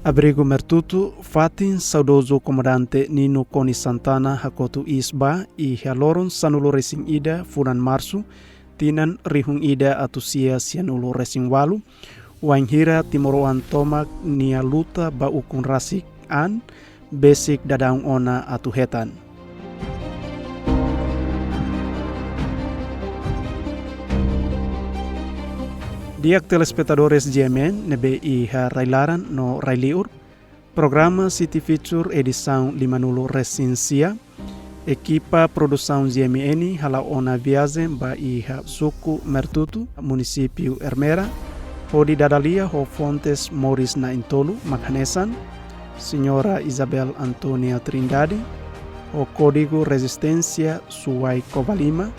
Abrigo Mertutu, fatin saudoso comandante Nino Coni Santana hakotu isba I haloron sanulo resing ida furan marsu, tinan rihung ida atusia sianulo resing walu, wainghira timoroan tomak nia luta ba ukun rasik an, basic dadaung ona atuhetan. Diak telespectadores GMN nebe iha railaran no railiur, programa City Feature edição limanulo recensia, equipa produção GMN hala ona viagem ba iha suku Mertutu, município Ermera, hodi dadalia ho fontes Moris na Intolu, Makhanesan, Senhora Isabel Antonia Trindade, o código Resistência Suai Covalima,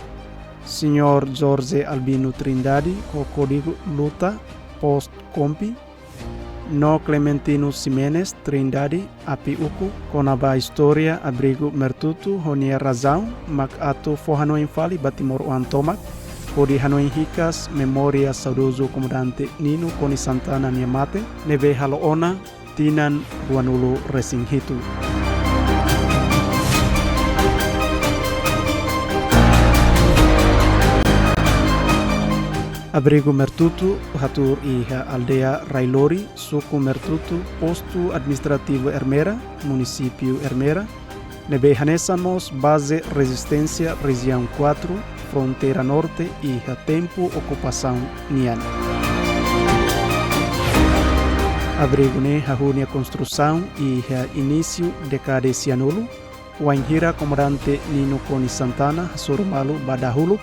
Senhor Jorge Albino Trindade, o código Luta Post Compi, no Clementino Ximenes Trindade, api uku, konaba História Abrigo Mertutu, honia razão, mak ato forrano infali batimor o antomak, hodi hanoin hikas, memória saudoso comandante Nino Coni Santana Niamate, neve haloona, tinan ruanulo resinghitu. Abrigo Mertutu, hatur iha aldea Railori, suku Mertutu, posto administrativo Ermera, município Ermera, nebe hanesamos base resistência região 4, fronteira norte iha tempo ocupação nian. Abrigo ne hahunia construção iha início decade sianulo, wainghira comandante Nino Coni Santana, Sormalu Badahulu,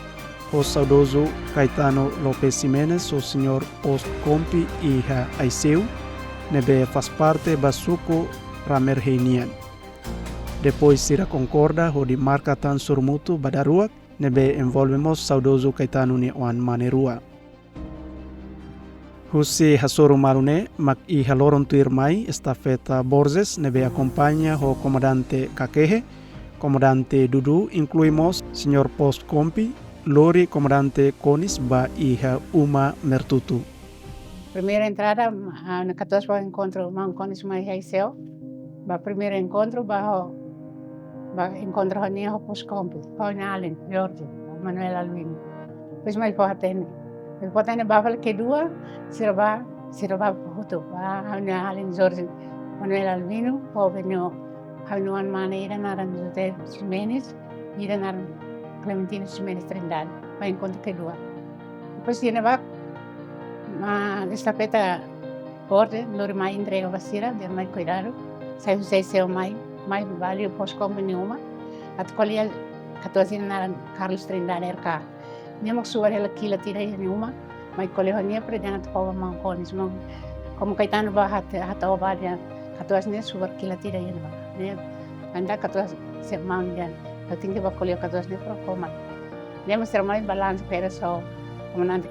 o saudoso Caetano Lopes Ximenes, o senhor Post Compi iha Aiseu, nebe faz parte basuko Ramer Heinian. Depois sira concorda o de marca tan surmutu badaruak, nebe envolvemos saudoso Caetano ni oan manerua. Husi hasoro marune, mak iha loron tuirmai estafeta Borges, nebe acompanha o comandante Kakehe, comandante Dudu, incluímos senhor Post Compi, Lori comandante Conis ba iha Uma Mertutu. Primeira entrada, na 14 encontro Mount Conis mai Haisel. Ba primeiro encontro ba encontro hania Post Compi, Allen, Jorge, Manuel Albino. Pois mais fortene. Fortene ba fala kedua, sirba foto. Ba Allen, Jorge, Manuel Albino, po venyo hanuan maneira naran José Ximenes, ira naran Clementino Ximenes Trindade, vai encontro kedua. Depois tiene ba estafeta borde, lori mai entrega basira, de mai cuidado. Sai José seu mai valeu Post Compi nenhuma. At colia 14 naran Carlos Trindade RK. Nemo suar ela kila tira nenhuma, mai colia honia predangat pova Mount Conis, como Caetano ba hata obadia 14 ne suar kila tira yenba. Ne anda 14 se mangan. Eu tinha que bacolher 14 de procoma. Nemos ser mais balanço para só comandante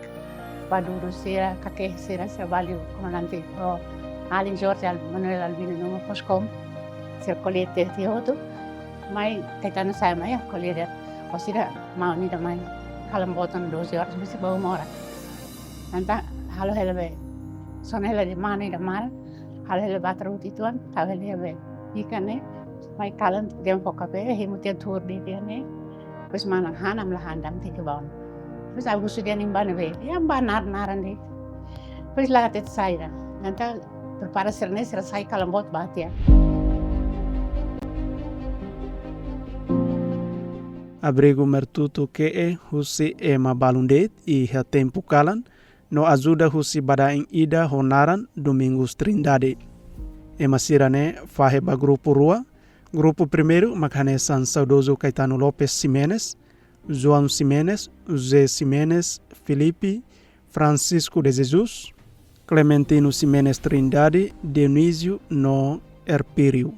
Paduro Sira, Kake Sira, trabalho comandante Allen Jorge Manuel Albino no Post Compi, ser colher de outro, mas Caetano sai mais colher o Sira mau ni da mai kalam botan 12 horas mesti bawa mora. Anta halo helbe son hele di mana da mar, halo hele batru tituan, tahu helbe ikane mai kalan dem fokape himutia tour di dia ne pues mana hanam la handam tiga bon pues aku sudah nimban be ya banar naran di pues la tet saira nanta prepara serne sai kalam bot batia. Abrigo Mertutu que husi ema balundet iha tempo kalan, no ajuda husi badaing ida honaran Domingos Trindade. Ema sirane faheba grupo rua, grupo primeiro, Makhanesan saudoso Caetano Lopes Ximenes, João Ximenes, José Ximenes, Felipe, Francisco de Jesus, Clementino Ximenes Trindade, Dionísio no Erpírio.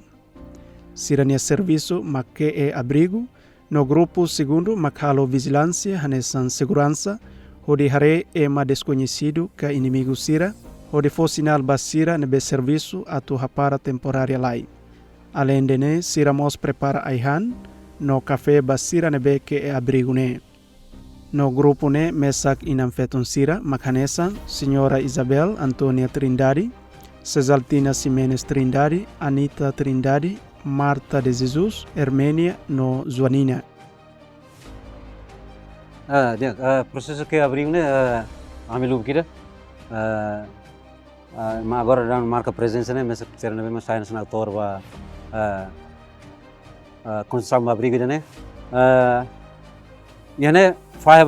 Sirania serviço, Maque Abrigo, no grupo segundo, Makhalo Vigilância, Hanesan Segurança, hodi hare ema desconhecido ka inimigo sira, hodi fo sinal basira nebe serviço atu hapara temporária lai. Além de ne, siramos prepara aihan, no café basira nebe que abrigo ne. No grupo ne mesak inam fetun sira, Makhanesan, Senhora Isabel Antonia Trindade, Cesaltina Ximenes Trindade, Anita Trindade, Marta de Jesus, Hermenia no Joanina. Proseso que abriu, né? Amilu kira. Mas agora já marca presença, né? Mas será na mesma saída na torva construção uma briga, né? E né? Faz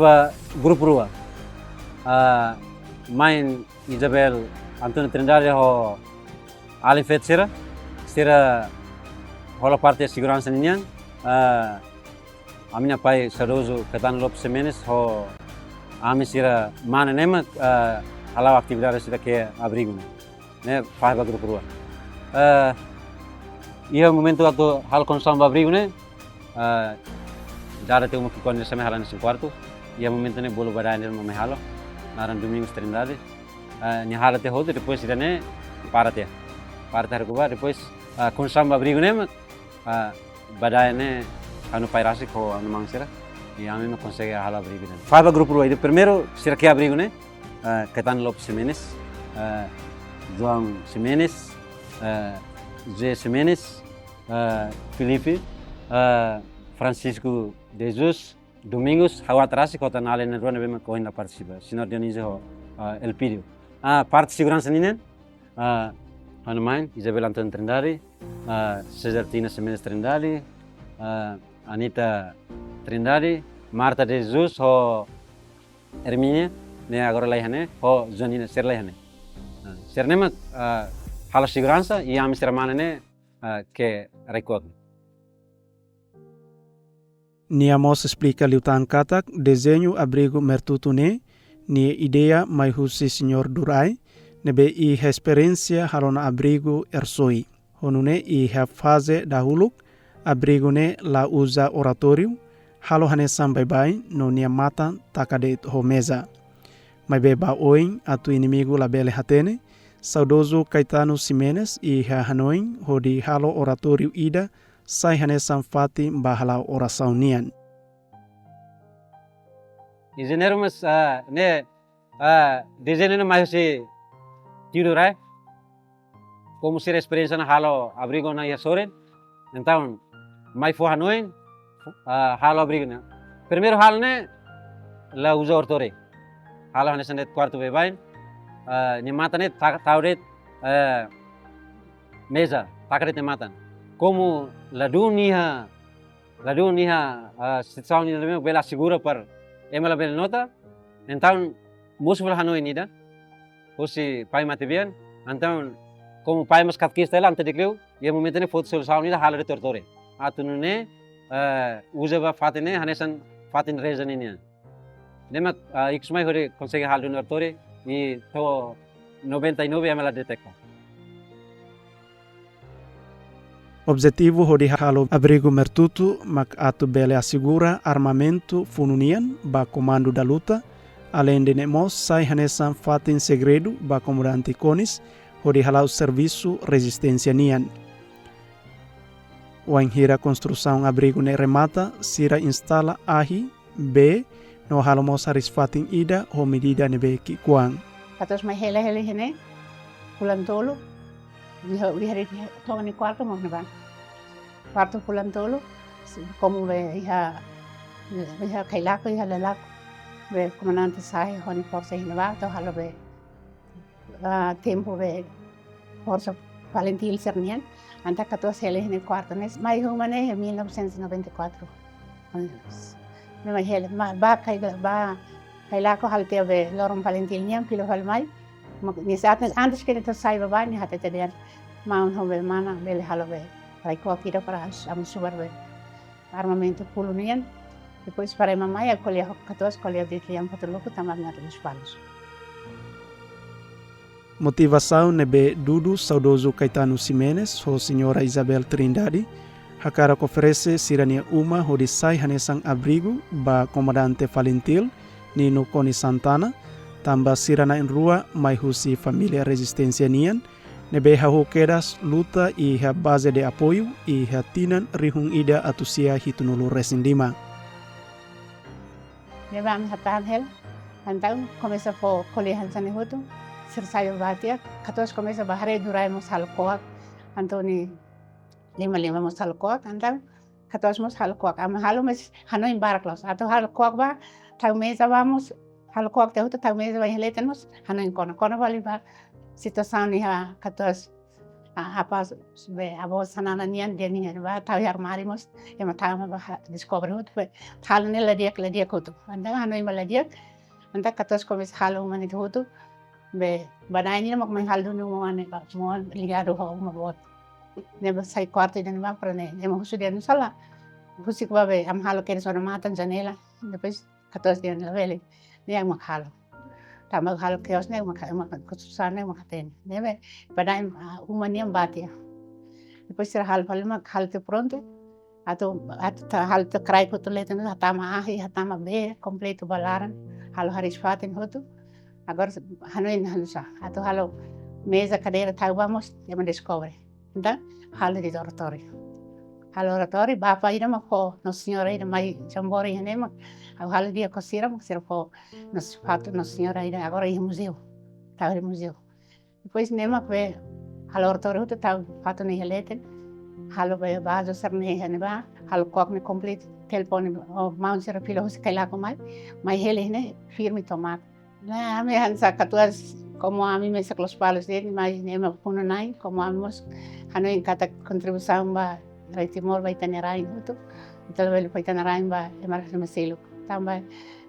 grupo rua. Mãe Isabel Antônio Trindade ho além feito será rola parte da segurança ninha. A minha pai saudoso Caetano Lopes Ximenes ho a mim será mana nema halau atividades da que abrigo, né? Faz grupo rua. E o momento que hal construção abrigo, né? Já tem uma que quando se me halan nesse quarto e o momento né bolo badai né me halo naran Domingos Trindade ni hala te hodo depois ida né para recubar depois construção abrigo né badai né anu pairasi ko anu mangsira e a mim não consegue hala abrigo né faz grupo aí primeiro será que abrigo né Caetano Lopes Ximenes João Ximenes José Ximenes Felipe Francisco de Jesus Domingos hawa atrás kota nale na rua bema ko ainda participa senhor Dionísio Elpidio parte de segurança ninen Hanuman Isabel Antônio Trindade Cesaltina Ximenes Trindade Anita Trindade Marta de Jesus ho Hermínia né agora lá né ho Joanina ser lá né ser nema hala segurança e a mistura mana né que recuo Niamos explica liutan katak desenho abrigo mertutune ni ideia mai husi senhor Durai nebe I experiência harona abrigo ersoi honune I have fase dahuluk abrigo ne la usa oratório halo hane sambai bai no nia mata takade ho mesa mai beba oin atu inimigo labele hatene saudoso Caetano Ximenes I hanoin hodi halo oratório ida sai hane samfati bahala oração nian. Engenheiro mas né desenho mais se tiro rai como ser experiência na halo abrigo na Yasoren então mais for hanoin halo abrigo né primeiro halo né la usa ortore halo hane sandet quarto bebain ni mata né tauret mesa takret matan como la dunia situação ni lebih bela segura per emala bela nota então musuh hanoi nida hosi pai mati bian então como pai mas katkista ela ante dikleu e momento ne foto solução nida halare tortore atunu ne usa ba fatene hanesan fatin reason ini nema ikusmai hore consegue halu tortore e to 99 emala detecta. Objetivo hodi halo abrigo mertutu mak atu bele assegura armamento fununian ba comando da luta além de nemos sai hanesan fatin segredo ba comandante conis hodi halau serviço resistência nian. O hira construção abrigo ne remata sira instala ahi b no halo mos haris fatin ida ho medida nebe ki kuang. Katos mai hele hene pulang tolo di hari tongan ni quarto mo na quarto pulang tolo como ve iha kailako iha lalak ve comandante sai honi força hinava to halo ve tempo ve força Valentil Cernian anta 14 hele hene quarto nes mai humane 1994 me mai hele ba kailako halte ve Loron Valentil nian pilo halmai ni saat antes que to sai baba ni hata tedian maun hove mana bele halove rai ko akira para am subar ve armamento polonian depois para mamãe a colher 14 colher de criam patoloco tamar na dos palos. Motivação nebe Dudu saudoso Caetano Ximenes ho senhora Isabel Trindade hakara oferece sirania uma ho de sai hanesang abrigo ba comandante Valentil Nino Coni Santana tamba sirana en rua mai husi familia resistência nian nebe haho quedas luta e ha base de apoio e ha tinan rihung ida atusia hitunulu resindima. Levamos a tarde, então começa por colher hansan hoto, Sirsayo batia, katos começa bahare durai mos halkoak, Antoni 5 mos halkoak, andam katos mos halkoak, ama halo mas hanoin baraklos, atau halkoak ba, tau mesa vamos, halkoak teu tau mesa vai heleten mos, hanoin kono vali ba, situação ni ha katos apa be abo sanana nian dia ni ba tau yar mari mos, ema tau ma ba discover hut be, halo ne ladiak hutu, andam hanoin ba ladiak, anda katos começa halo manit hutu, be banai ni mak mai hal dunu mo ane ba mo ligado ho mo bot ne ba sai quarto de ma prane ne mo husu de sala husik ba be am halo kene sona matan janela depois 14 dias na vele ne am halo tama halo keos ne mak kususane mak ten ne be banai umani am batia depois ser hal palma hal te pronto atau hal te krai potoleten hatama ahi hatama be completo balaran halo haris fatin hotu. Agora hanoin hanusa atau halo mesa cadeira tau vamos ya me descobre então halo de oratório bapa ira ma po Nossa Senhora ira mai jambori hane ma halo dia cosira ma ser po nos fato Nossa Senhora ira agora ia museu tau museu depois nema pe halo oratório tau fato ni heleten halo be bazo serne hane ba halo kok ne complete telefone o mount ser pilo se kaila ko mai hele ne firme tomate. Nah, me han sacatuas como a mí me saca los palos de mais ne me puno nai como amos hano en kata contribución ba rai timor ba itanerai hutu tal vez ba itanerai ba emar me selo tamba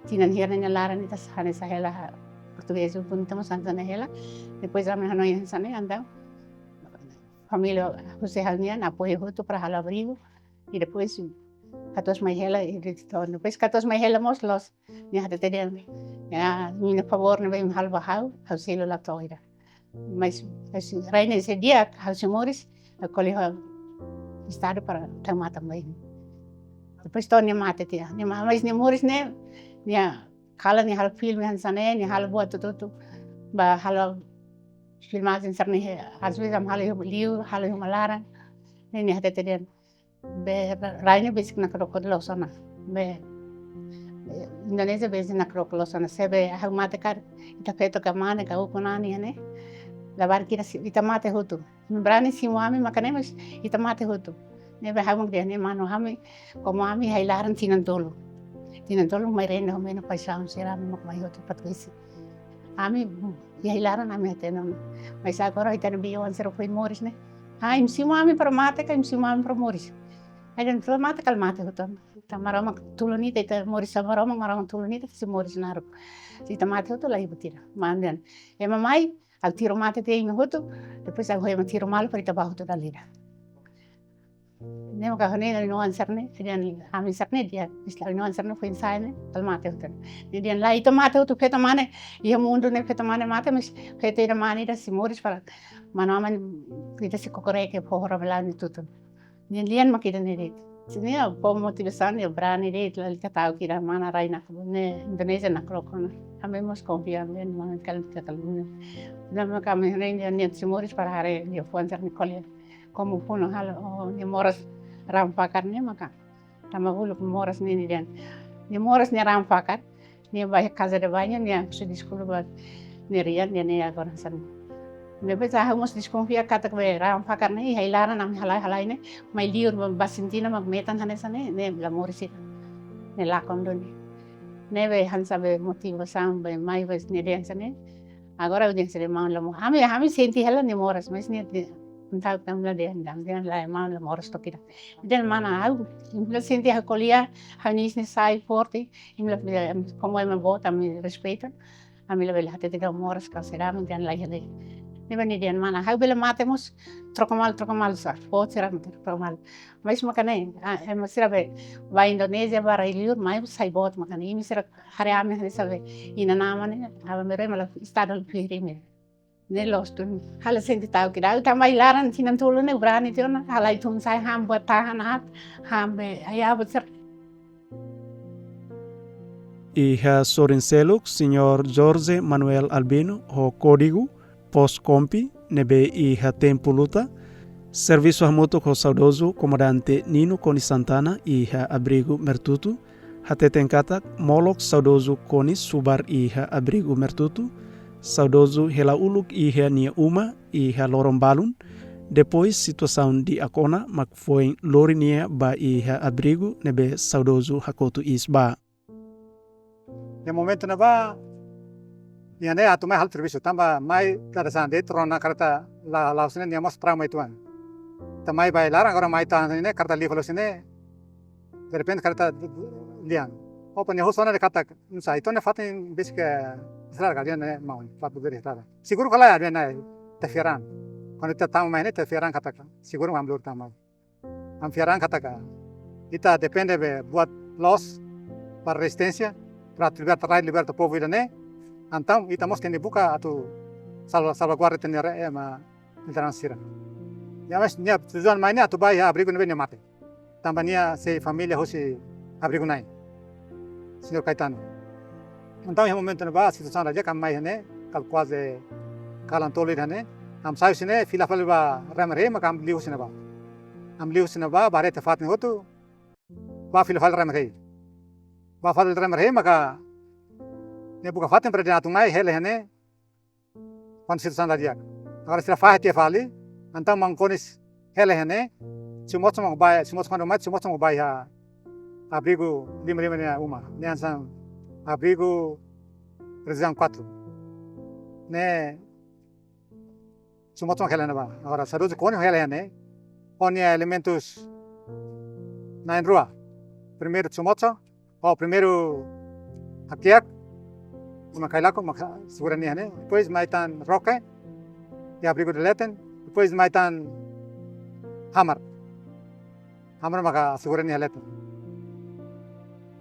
tinan hirna na lara ni tas hane sahela português pun tamo santana hela depois a me hano en sane anda família José Hanian apoio hutu para halo abrigo e depois 14 mai hela e depois 14 mai hela mos los ni hata terian ya minha favor ne vem halva hau selo la toira mas assim reina esse dia hau moris a colegio estado para tomar também depois tô ne mate tia ne mas ne moris ne ya kala ni hal film han sane ni hal buat tutu ba hal filmagem sarne às vezes am hal liu hal malara ne hata terian be reina basic na krokodilo sana be Indonesia besi na krokodilo sana sebe hau mate kar ita feto ka mane ka uponani ne lavar kira ita mate hutu membrane si muami makane mas ita mate hutu ne be hau ngde ne mano hami como ami hailaran tinan tolo mai rende ho meno paisão sera mak mai hutu patwisi ami hailaran ami ateno mas agora ita ne bio ansero foi moris ne im si muami para mate ka im si muami para moris Ayan tuh mate kal mate hutan. Tamarama tulunita ita moris samarama marama tulunita si moris naru. Si mate hutu lahi butira. Mandan. Mamai al tiro mate te ime hutu. Depois aku hema tiro malu para ita bahu tu dalira. Ne maka hone no ansarne. Dian ami sarne dia. Isla no ansarne foi ensaine kal mate hutan. Dian la ita mate hutu peta mane. Ia mundu ne peta mane mate mas peta ira mane da si moris para manaman ita si kokoreke pohora velani tutun. Nian makita nere. Sini po motivasan ya berani deh lalu kita tahu kira mana rai nak ne Indonesia nak rokona. Kami mos confiar en mana kita kalau nama kami ni simoris para hari dia fuancer ni kolia. Como puno hal ni moras rampakar ni maka. Tama hulu moras ni dia. Ni moras ni rampakar. Ni banyak casa de banho ni sudah sekolah buat ni rian ni agora san. Depois hamos desconfia kata ke rampakar ni hailaran am halai ne mai liur basintina mag metan hanesane ne la morisi ne la kondoni ne be hansa be motivação be mai ves ne densane agora o dense mau la hami senti hela ne moras mas ne entah tamla de andam la mau la moras to kira den mana au imla senti a colia hanis ne sai forte imla como me vota me respeita a mí la bela te da moras ka serame den la hele ne bani dian mana hau bela matemos trocomal sa pot será trocomal mas makane masira be vai Indonesia bara iliur mai sai bot makane ini sira hari ame sabe ina namane aba mere mala estado pirime ne los tun hala senti tau kira uta mai laran sinan tulu ne brani tiona hala itun sai ham buat tahan hat ham be aya besar. E ha sorinseluk Senhor Jorge Manuel Albino ho código pós-compi nebe e ha tempo luta serviço hamuto com saudoso comandante Nino Coni Santana e ha abrigo Mertutu ha tetenkata molok saudoso Coni Subar e ha abrigo Mertutu saudoso hela uluk iha nia uma iha lorong balun. Depois situação de Acona, mak foi lorinia ba iha abrigo nebe saudoso hakotu isba. No momento na ba, ia ne atu mai hal serviço tamba mai tarasan de trona karta la usine nia mas prama ituan. Tamai bai lara agora mai ta ne karta li falosine. De repente karta lian. Opa ne hosona de kata sai to ne fatin bisca srar galian ne maun fatu de reta. Seguro kala ya ne tefiran. Quando kita tahu main itu fiaran katakan, seguro ambil utama. Am fiaran katakan, kita depende buat los, para resistência, para libertar o povo irane. Então, kita mesti dibuka atau salvaguarda tener ma internasional. Ya mas nia tujuan mainnya atau bayi abrigo nebe mate. Tambahnya se família hoje abrigo nai. Senhor Caetano. Então, em momento na base, situação raja kami mai ne, kal quase kalan tolir ne. Am sayo sine fila ba ramre maka am liu sine ba. Am liu sine ba bare te fatne hotu. Ba fila ramre. Ba fal ramre maka ne buka fatne per dina tungai hele hene. Pan sirsan dia. Agora sira fa te fali. Antam mangkonis hele hene. Sumot mang bai sumot mang mat sumot mang bai ha. Abrigo lima ne uma. Ne ansam abrigo 304. Ne Sumotong helena ba. Agora saúde com helena, põe elementos na rua. Primeiro sumoto, ou primeiro hakiak, uma kailako, uma segurania, né? Depois mais tan roca, e abrigo de leten. Depois mais tan hammer maka segurania leten.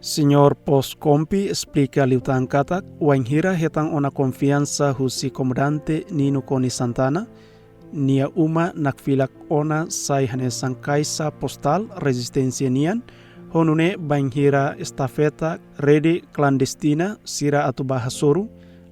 Senhor Poscompi explica liutan katak, wainhira hetang ona confiança husi comandante Nino Coni Santana, nia uma nakfilak ona sai hanesan kaisa postal resistência nian, honune bainhira estafeta rede clandestina sira atu bahasoru,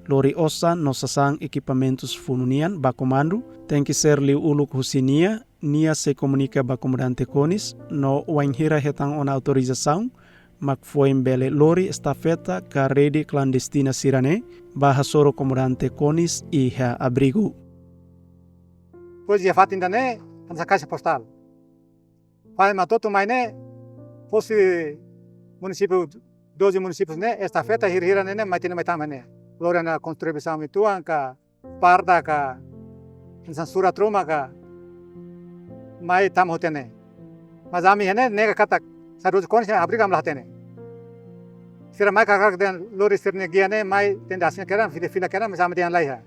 lori osa no sasang equipamentos fununian bakomando, tem que ser liu uluk husinia, nia se comunica bakomandante Conis, no wainhira hetang ona autorização, mak foi bele lori estafeta ka rede clandestina sirane, bahasoro comandante Conis iha abrigo. Pois ia fatin dane, essa caixa postal. Pai matoto maine, fosse município 12 municípios né, estafeta hirhira né, mas tem mais também. Lori na contribuição ituan ka parda ka censura truma ka mai tam hotene. Mas ami hene nega katak saruj kon se abriga am lahtene. Sira mai kakak den lori sirne giane mai tenda asnya keran fila keran mas am den laiha.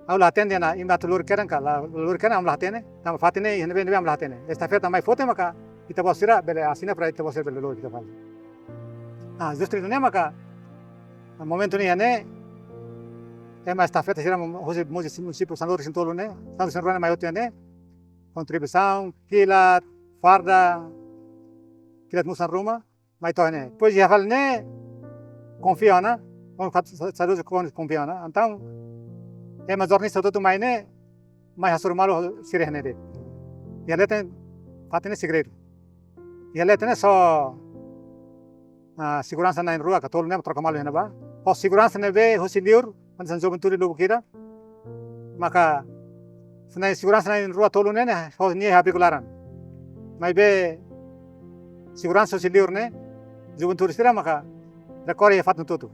Au lahten dena imat lori keran ka lori keran am lahtene tam fatine hene ben am lahtene. Estafeta mai fote maka kita bosira bele asina pra kita bosira bele lori kita fal. Ah, justru ne maka momento ni hene tema estafeta sira hoje município San Lorenzo Sintolo né, San Lorenzo mai hotene contribuição, kilat, farda, kilat musan Roma, mai tohne. Pois já fal ne confia na, saúde confia na. Então é mais organizado tudo mais ne, mais hasur malo sire hene de. E ela tem fatene segredo. E ela tem só segurança na rua, que todo mundo troca malo hene ba. O segurança ne be hosiliur, quando são jovens tudo logo kira, maka senai segurança na rua todo mundo ne, hos nie habicularan. Mas be segurança hosiliur ne, jovens tudo sira maka recorre e fat tudo.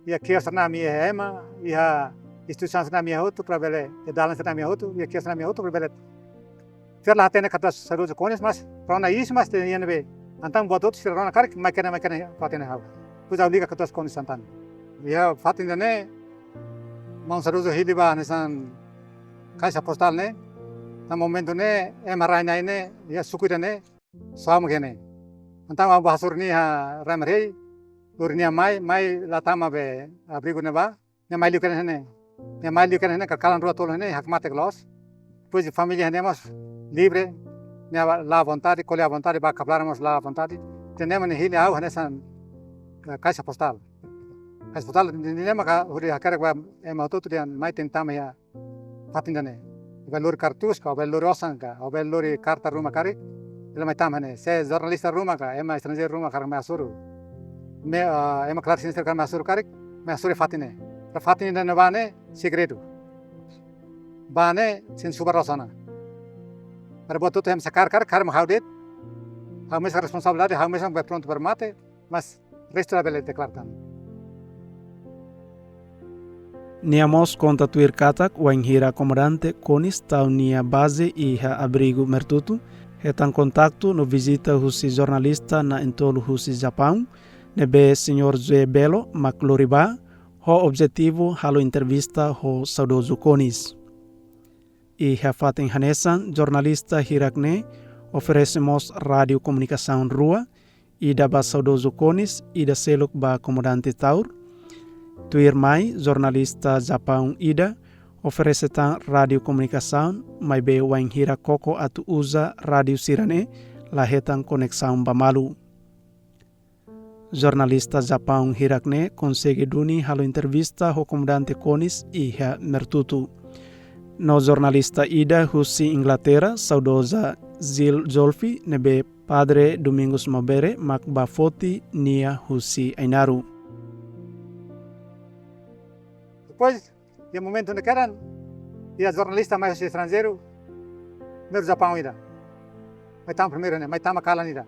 E aqui a sana minha ema, e a instituição sana minha outro para bele, e dalan sana minha outro, e aqui sana minha outro para bele. Fer lá tem kata saúde cones, mas para na isso mas tem be. Então buat outro sira na cara, mas kena fatene hal. Pois a liga kata cones santan. Ya fatin ne mau saruzo hiliba nesan kaisa postal ne na momento ne emarai ne ya sukira ne sam gene antang abu hasur ni ha ramrei urnia mai latama be abrigo ne ba ne mai lukan ne kalan rua tolo ne hakmate glos pois família ne mas livre ne la vontade colhe a vontade ba caplaramos la vontade tenemos ne hili au nesan kaisa postal. As postal ni maka huri hakare gua emato tu dian mai tentama ya fatindane valor cartus ka valor osan ka o valor carta ruma kare ele mai tamane se jornalista ruma ka ema estrangeiro ruma kare mai asuru me ema claro sincer kare mai asuru kare mai asuru fatine Rafatin na bane segredo. Bane sin subarosana. Para buat itu hem sakar mahaudet. Hamis responsabilidade, hamis vai pronto para mate, mas resto da bele declartan. Niamos conta tuir katak wainhira comandante conis tau nia base e abrigo mertutu. Hetan contacto no visita husi jornalista na entolo husi Japão, nebe senhor Zé Belo Macloriba, ho objetivo halo entrevista ho saudoso conis. E fatin hanesan jornalista hirakne oferecemos rádio comunicação rua e da ba saudoso conis e da seluk ba comandante taur. Tuir mai jornalista Japão ida oferece tan rádio comunicação, mas be wainhira koko atu usa rádio sirane lahetan conexão bamalu. Jornalista Japão hirakne consegue duni halo entrevista ho comandante conis e mertutu. No jornalista ida husi Inglaterra saudosa Zil Zolfi nebe padre Domingos Mabere mak bafoti nia husi Ainaru. Depois, no momento onde queran, e a jornalista mais estrangeiro, primeiro Japão ida. Mas tam primeiro, né? Mas tam akala nida.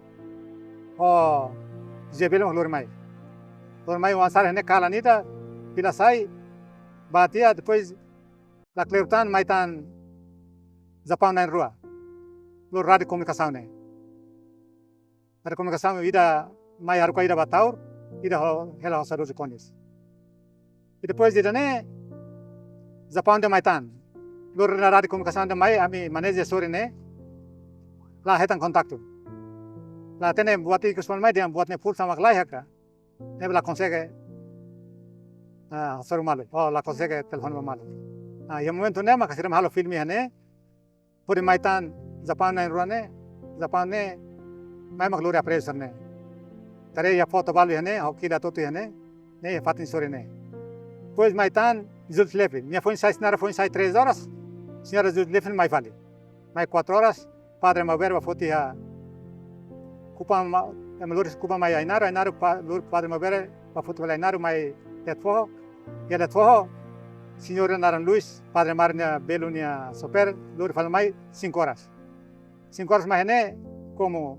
Oh, jebelo lormai. Lormai o ansar né kala nida, pila sai, batia depois la cleutan mais tan Japão na rua. Lor rádio comunicação né. Rádio comunicação ida mais haruka ida bataur, ida hela hosa dos cones. E depois ida né Japão de Maitan. Lor na rádio comunicação de Mai, ami manager sore né. Lá hetan contato. Lá tem buat ikut semua mai dia buat ne full sama kelai haka. Ne bela consegue soru malu. Oh, la consegue telefon malu. Yang momento ne maka siram halo filmi hane. Puri Maitan Japão na ruane. Japão ne mai mak lori apres ne. Tare ya foto balu hane, hoki da totu hane. Ne fatin sore ne. Pois Maitan Zulflefe. Minha foi sai senhora foi sai 3 horas. Senhora Zulflefe mai vale. Mais 4 horas. Padre Maberba foti a Kupa Melores Kupa mai Ainaru Padre Mabere pa foto Ainaru mai tetfo. Ya tetfo. Senhora Naran Luis, Padre Marnia Belunia Soper, Lori fala mai 5 horas. 5 horas mais né como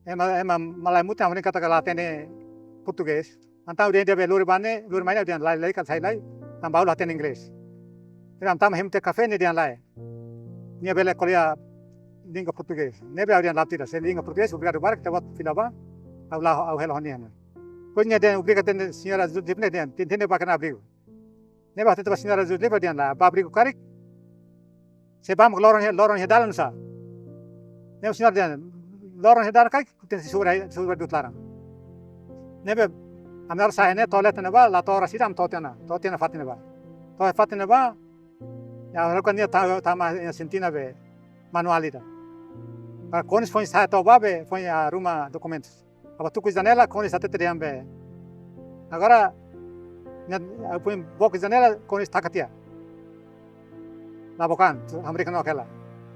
malai muita homem kata kala atende português. Antau dia dia lori bane, lori mai dia lai kat sai lai, tambah ulah atende inglês. Então tam hem te café ne dia lai. Nia bele kolia língua português. Nebe audian laptira, se língua português, obrigado barco, tawat filaba, au helo honiana. Pois nia dia obrigado atende senhora Zudipne dia, tende bakana abrigo. Neba atende senhora Zudipne dia lá, abrigo karik. Se bam loron hedalan sa. Neba senhora dia, loron hedalan kai, tende sura dutlaran. Nebe amnar sa ne toilet ne ba, la tora sidam totiana fatina ba. To fatina ba. Ya harus dia tama sentina be manualida. Para cones foi sai to babe foi a ruma documentos. Aba tu janela cones até teriam be. Agora põe boca janela cones takatia. La bocan americano aquela.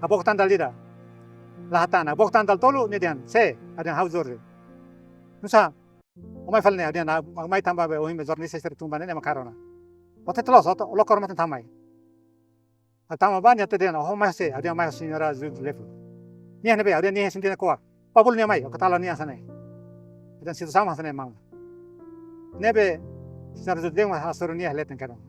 A boca tandal lida. La hatana boca tandal tolu nedian se adian hauzor. Nusa o mai falne adian mai tamba be o him jornalista ser tumbane ne makarona. Pote tlos lo kormat tamai. Atama banyak tu dia na, oh masih ada mai senhora Zulflefe. Ni hanya be ada ni sentina kuat. Pabul ni mai, katalan ni asane. Dan situ sama asane mang. Nebe senhora Zulflefe asoro ni leten kadang.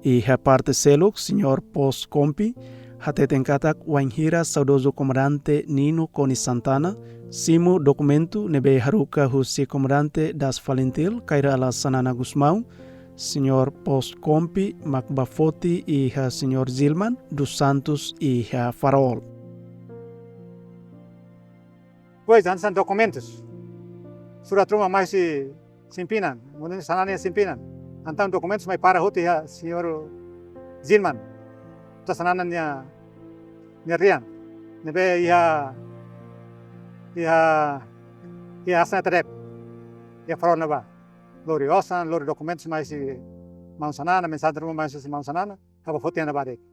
E parte seluk senhor Pos Compi hateten katak wainhira saudoso comandante Nino Coni Santana simu dokumento nebe haruka husi comandante das Valentil kaira ala Sanana Gusmão. Senhor Pos Compi, Macbafoti e Senhor Zilman dos Santos e Farol. Pois, antes documentos. Surat rumah mais se simpinan, mungkin sananya simpinan. Antang documentos mai para hoti ya Senhor Zilman. Ta sanananya Rian. Nebe ya asna terep. Ya Farol naba. Lori osan, lori documentos mais mansanana, mensagem rumah mais mansanana, acaba fotinha na barriga.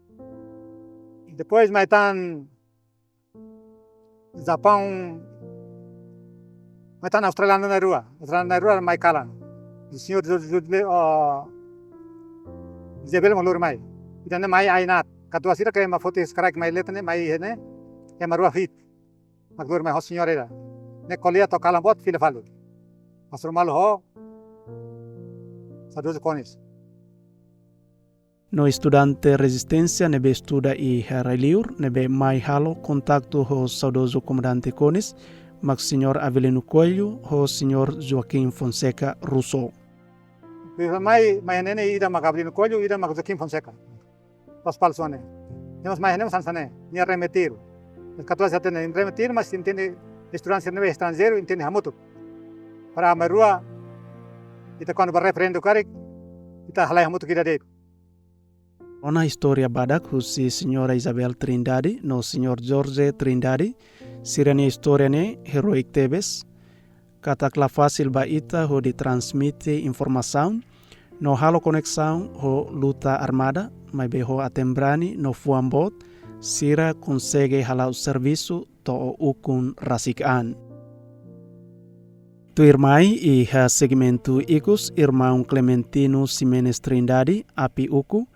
Depois mais tan Japão, mais tan australiano na rua mais kalan. o senhor Isabel Malur mai. Itane mai ainat. Katua sira kaya mafoto sekarang mai letane mai hene. Kaya marua fit. Maglur mai ho senhor era. Ne kolia to kalambot file falu. Masur malu ho. Sadoso cones. No estudante resistência nebe estuda e Railiur nebe mai halo contacto ho saudoso comandante Cones, mas senhor Avelino Coelho ho senhor Joaquim Fonseca Rousseau. Mai nene ida Magabrino Coelho ida Joaquim Fonseca. Los palsone. Nemos mai nemos sansane. Ni remitir. Os 14 até nem remitir, mas entende estudante nebe estrangeiro entende hamutu. Para a marua ita quando ba referendo karik ita halai hamutu kira dei. Ona história badak husi senhora Isabel Trindade no senhor Jorge Trindade, sirane história ne heroic tebes, katakla fácil ba ita ho di transmite informação, no halo conexão ho luta armada, mas be ho atembrani no fuambot, sira consegue halau serviço to o ukun rasikaan. Tu irmai e ha segmento ikus irmão Clementino Ximenes Trindade, api uku,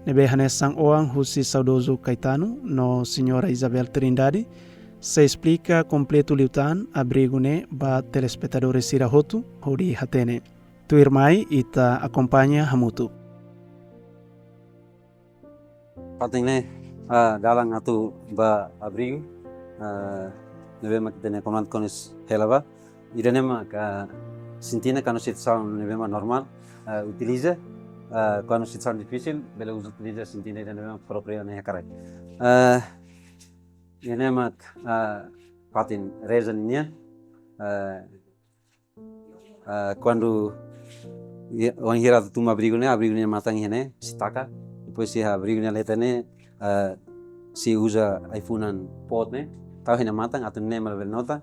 nebe hanesang oang husi saudoso Caetano no senhora Isabel Trindade se explica completo liutan abrigune ba telespectadores sirahotu hodi hatene. Tu irmai ita acompanha hamutu. Pating dalang atu ba abrigo nebe makitene komand konis helava irene mak sintina kanu situação nebe normal utiliza quando situação difícil bela utiliza sintina nebe proprio ne karai irene mak patin reasonnya quando o hira tu abrigo ne matang hene sitaka depois se abrigo ne letane se usa iPhone pot ne tahu hene matang atau ne mal nota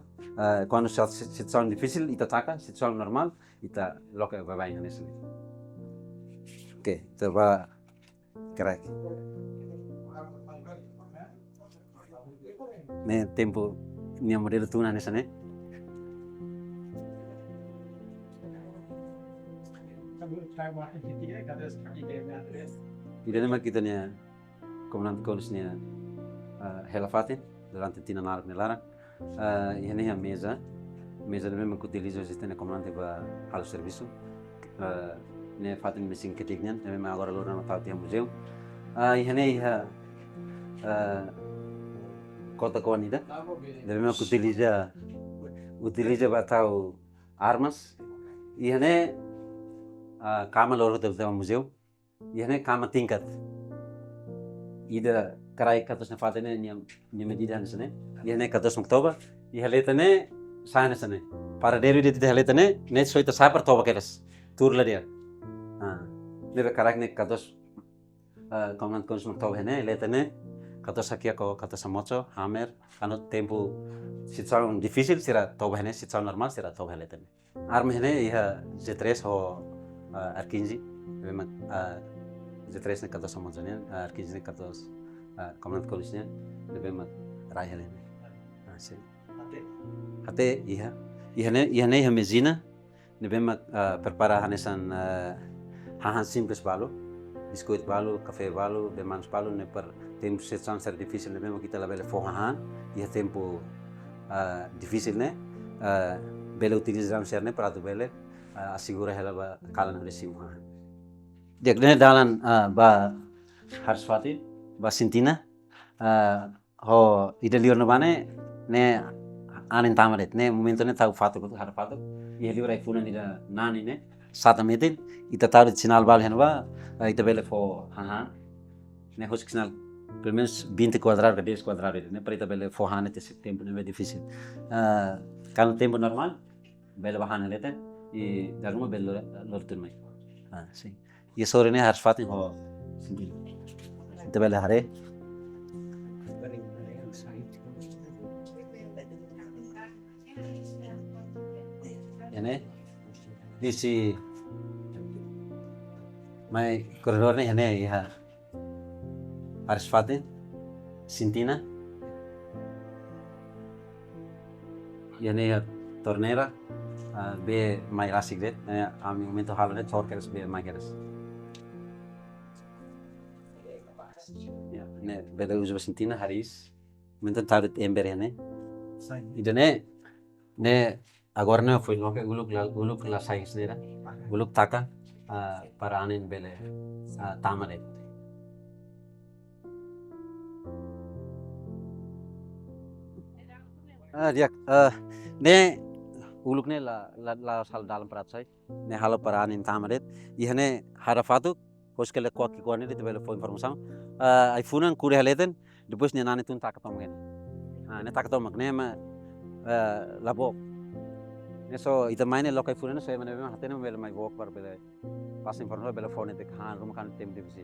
quando situação difícil ita taka situação normal ita loka babai ne sini oke terba kerak ne tempo ni modelo tuna ne sane Irene mak kita nia komandante Cones nia helafatin durante tina narak nelara ini a mesa de mesmo que utilizo existe na comandante ba halo serviço ne fatin mesin ketiknian ne mesmo agora lora no tati museu ini kota Coanida de mesmo que utiliza ba tau armas ini kama loro de museu ini kama tingkat ida karai katos na fatene ni medida nesane ini katos Oktober ihaletane sana sane para deru de ihaletane ne soita sapar toba keres turla dia nebe karak ne katos komand Cones Oktober ne ihaletane katos akia ko katos mocho hammer ano tempo situação difícil será toba ne situação normal será toba ihaletane arma ne iha Z3 ho R15 memang Z3 ne katos mocho ne R15 ne katos komand Cones ne memang rai hele sim até iha mezina ne memang prepara hanesan hahan simples balu biskuit balu café balu bemans balu ne per tempo situação ser difícil ne memang kita labele forrahan iha tempo difícil ne bele utilizam ser ne prato bele assegura hela ba kalan resimu dek ne dalan ba harsfati ba sintina ho ida lior no bane ne anin tamaret ne momento ne tau fato ko har fato iha lior iPhone ida nani ne sata metin ita tahu sinal bal henwa ita bele fo haha ne hos sinal pelo menos 20 quadrados 10 quadrados ne para ita bele fo hane te tempo ne difícil kan tempo normal bele bahana lete e daruma bele lor turmai sim e sore ne har fatin ho ita bele hare ini di si mai koridor ne hene ya harus fatin sintina ya ne ya tornera be mai rasik det ami momento halo net chor keres be mai keres ya ne be da uso Argentina haris momento tadet ember ne idane ne agora ne foi loke guluk la sais nera guluk taka para anin bele tamare riak ne uluk ne la sal dalam perat sai ne halo para anin tamaret ihane harafatu hoskele ko ki ko ne te bele foi informação ai funan kure haleten depois ne nane tun takatom gen ne takatom ne ma labo ne so ita maine lokai funan so emane ma hatene bele mai walk par bele pas informação bele phone te khan rum kan tem divisi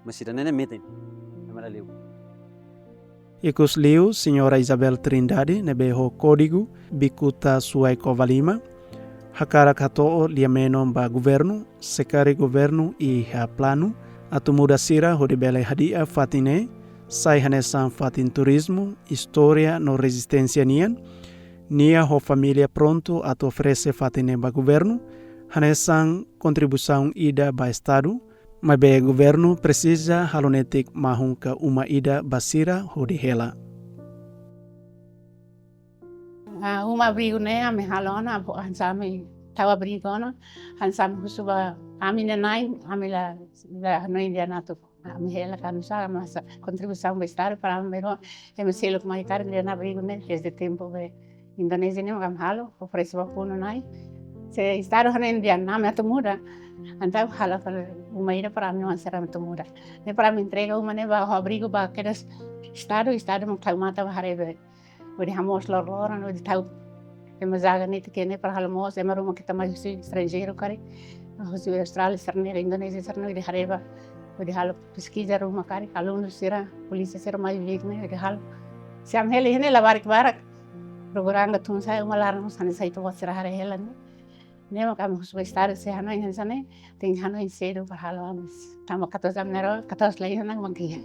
masira ne meeting amara liu Ikus liu, Senhora Isabel Trindade, nebeho código, bikuta suai kovalima, hakara katoo liameno ba governo, sekari governo I ha plano, atumuda sira hodibele hadia fatine, sai hanesan fatin turismo, história no resistência nian, nia ho família pronto a oferece fatine ba governo, hanesan contribuição ida ba estado, mas o governo precisa halonetik mahunka uma ida basira hodi hela. Uma abrigo ne ame halona hansami tawa abrigo no hansami husuba amine nai amila no indiana tu ame hela kan sa masa contribuição do estado para mero emselo mai car na abrigo ne desde tempo de Indonesia ne gam halo oferece vapuno nai se estado hana indiana ame atumura Então, hala uma ida para mim não será muito muda. Ne para me entrega uma ne ba abrigo ba aqueles estado me calmata ba harebe. Odi hamos lor no de tau. Mas aga ne te ne para halamos é uma que também estrangeiro cari. Os Austrália serneira Indonésia serneira de hareba. Odi halo pesquisa uma cari alunos será polícia será mais vigne odi halo. Se am hele ne la barak. Progranga tun sai uma larno san sai to será harela ne. Nemo kami husband estar se Hanoi hansane, ting Hanoi cedo para halo amas. Tama 14 nero, 14 lagi nang mangki.